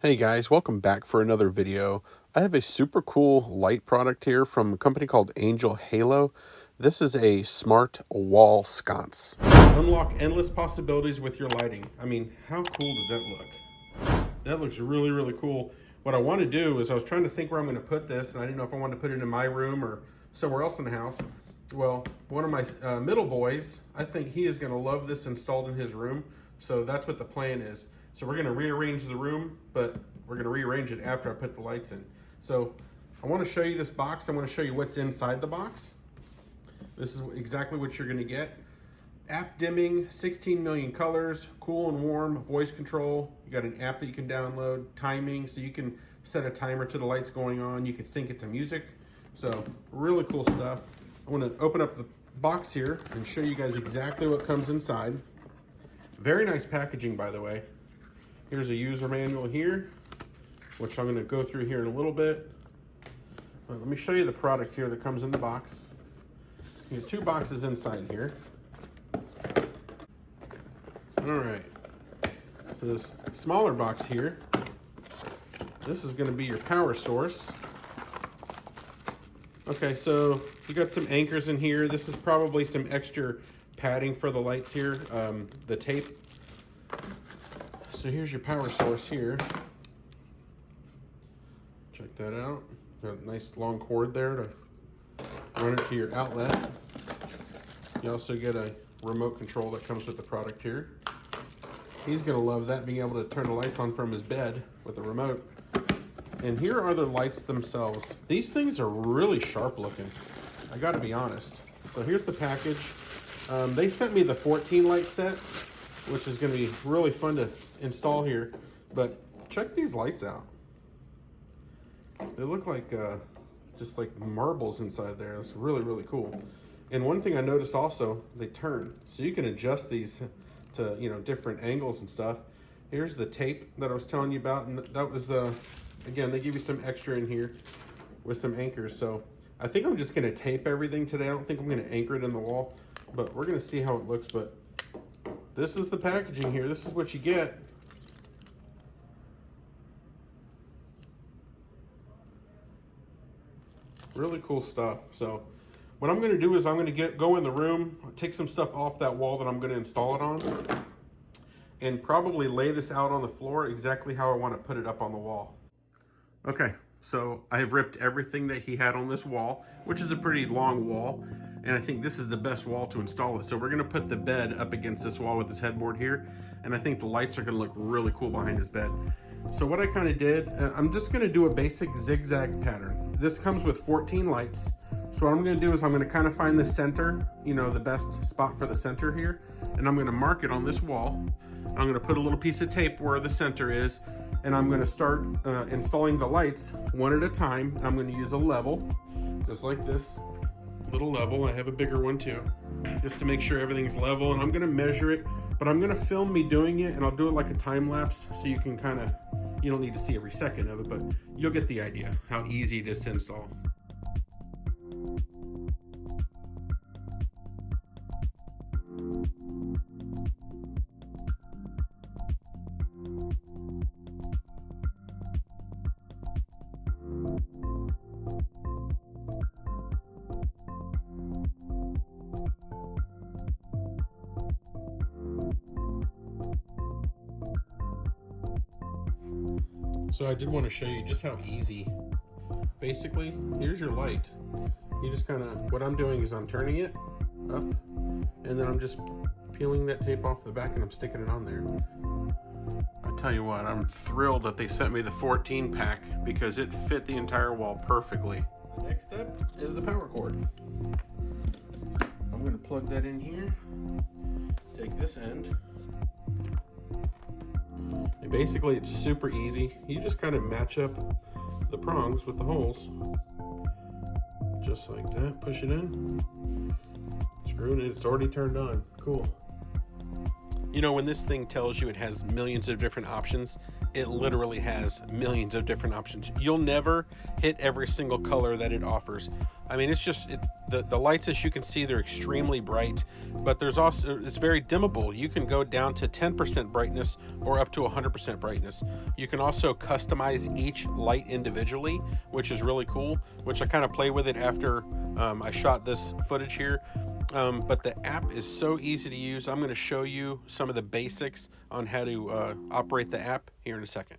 Hey guys, welcome back for another video. I have a super cool light product here from a company called Angelhalo. This is a smart wall sconce. Unlock endless possibilities with your lighting. I mean, how cool does that look? That looks really, really cool. What I want to do is I was trying to think where I'm going to put this, and I didn't know if I wanted to put it in my room or somewhere else in the house. Well, one of my middle boys, I think he is going to love this installed in his room. So that's what the plan is. So we're going to rearrange the room, but we're going to rearrange it after I put the lights in. So I want to show you this box. I want to show you what's inside the box. This is exactly what you're going to get. App dimming, 16 million colors, cool and warm, voice control. You got an app that you can download, timing, so you can set a timer to the lights going on. You can sync it to music. So really cool stuff. I want to open up the box here and show you guys exactly what comes inside. Very nice packaging, by the way. Here's a user manual here, which I'm going to go through here in a little bit. Let me show you the product here that comes in the box. You have two boxes inside here. All right. So this smaller box here, this is going to be your power source. Okay, so you got some anchors in here. This is probably some extra padding for the lights here, the tape. So here's your power source here. Check that out. Got a nice long cord there to run it to your outlet. You also get a remote control that comes with the product here. He's gonna love that, being able to turn the lights on from his bed with the remote. And here are the lights themselves. These things are really sharp looking, I gotta be honest. So here's the package. They sent me the 14 light set, which is gonna be really fun to install here. But check these lights out. They look like just like marbles inside there. It's really, really cool. And one thing I noticed also, they turn. So you can adjust these to, you know, different angles and stuff. Here's the tape that I was telling you about. And that was, again, they give you some extra in here with some anchors. So I think I'm just gonna tape everything today. I don't think I'm gonna anchor it in the wall, but we're gonna see how it looks. But this is the packaging here. This is what you get. Really cool stuff. So what I'm gonna do is I'm gonna go in the room, take some stuff off that wall that I'm gonna install it on, and probably lay this out on the floor exactly how I wanna put it up on the wall. Okay, so I have ripped everything that he had on this wall, which is a pretty long wall, and I think this is the best wall to install it. So we're gonna put the bed up against this wall with this headboard here, and I think the lights are gonna look really cool behind his bed. So what I kind of did, I'm just gonna do a basic zigzag pattern. This comes with 14 lights. So what I'm gonna do is I'm gonna kind of find the center, you know, the best spot for the center here, and I'm gonna mark it on this wall. I'm gonna put a little piece of tape where the center is, and I'm gonna start installing the lights one at a time. I'm gonna use a level, just like this, little level. I have a bigger one too, just to make sure everything's level, and I'm gonna measure it, but I'm gonna film me doing it, and I'll do it like a time lapse so you can kind of, you don't need to see every second of it, but you'll get the idea how easy it is to install. So I did want to show you just how easy, basically, here's your light. You just kind of, what I'm doing is I'm turning it up, and then I'm just peeling that tape off the back and I'm sticking it on there. I tell you what, I'm thrilled that they sent me the 14 pack because it fit the entire wall perfectly. The next step is the power cord. I'm going to plug that in here, take this end. And basically it's super easy. You just kind of match up the prongs with the holes. Just like that, push it in, screw it in, it's already turned on, cool. You know, when this thing tells you it has millions of different options, it literally has millions of different options. You'll never hit every single color that it offers. I mean, it's just, the lights, as you can see, they're extremely bright, but there's also, it's very dimmable. You can go down to 10% brightness or up to 100% brightness. You can also customize each light individually, which is really cool, which I kind of play with it after I shot this footage here. But the app is so easy to use. I'm going to show you some of the basics on how to operate the app here in a second.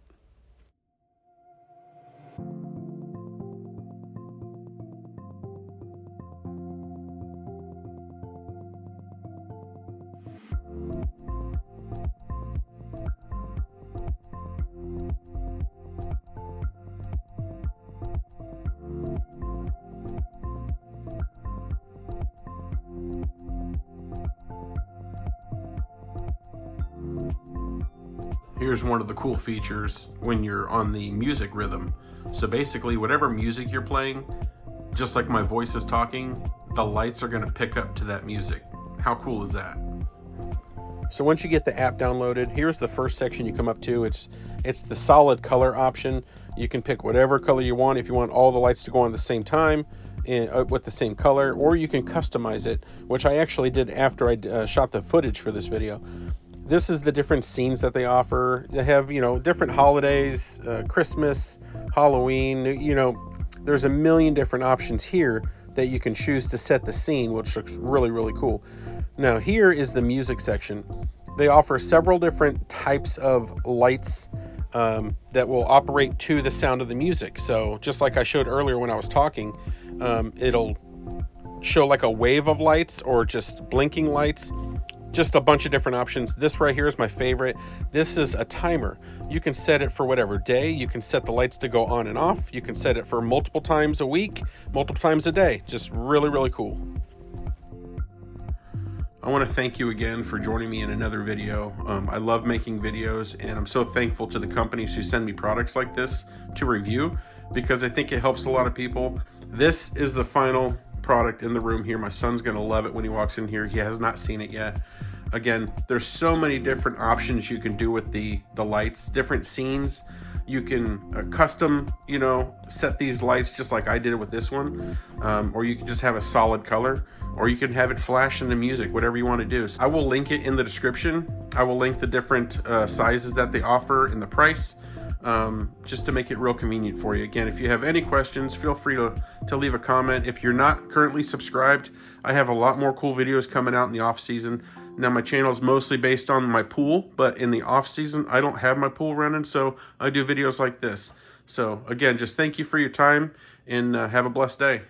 Here's one of the cool features when you're on the music rhythm. So basically, whatever music you're playing, just like my voice is talking, the lights are going to pick up to that music. How cool is that? So once you get the app downloaded, here's the first section you come up to. It's the solid color option. You can pick whatever color you want. If you want all the lights to go on at the same time with the same color, or you can customize it, which I actually did after I shot the footage for this video. This is the different scenes that they offer. They have, you know, different holidays, Christmas, Halloween, you know, there's a million different options here that you can choose to set the scene, which looks really, really cool. Now, here is the music section. They offer several different types of lights that will operate to the sound of the music. So just like I showed earlier when I was talking, it'll show like a wave of lights or just blinking lights. Just a bunch of different options. This right here is my favorite. This is a timer. You can set it for whatever day. You can set the lights to go on and off. You can set it for multiple times a week, multiple times a day. Just really, really cool. I want to thank you again for joining me in another video. I love making videos, and I'm so thankful to the companies who send me products like this to review, because I think it helps a lot of people. This is the final product in the room here. My son's gonna love it when he walks in here. He has not seen it yet. Again, there's so many different options you can do with the lights, different scenes. You can custom, you know, set these lights just like I did it with this one, or you can just have a solid color, or you can have it flash in the music, whatever you want to do. So I will link it in the description. I will link the different sizes that they offer and the price, just to make it real convenient for you. Again, if you have any questions, feel free to leave a comment. If you're not currently subscribed, I have a lot more cool videos coming out in the off season. Now, my channel is mostly based on my pool, but in the off season, I don't have my pool running, so I do videos like this. So again, just thank you for your time, and have a blessed day.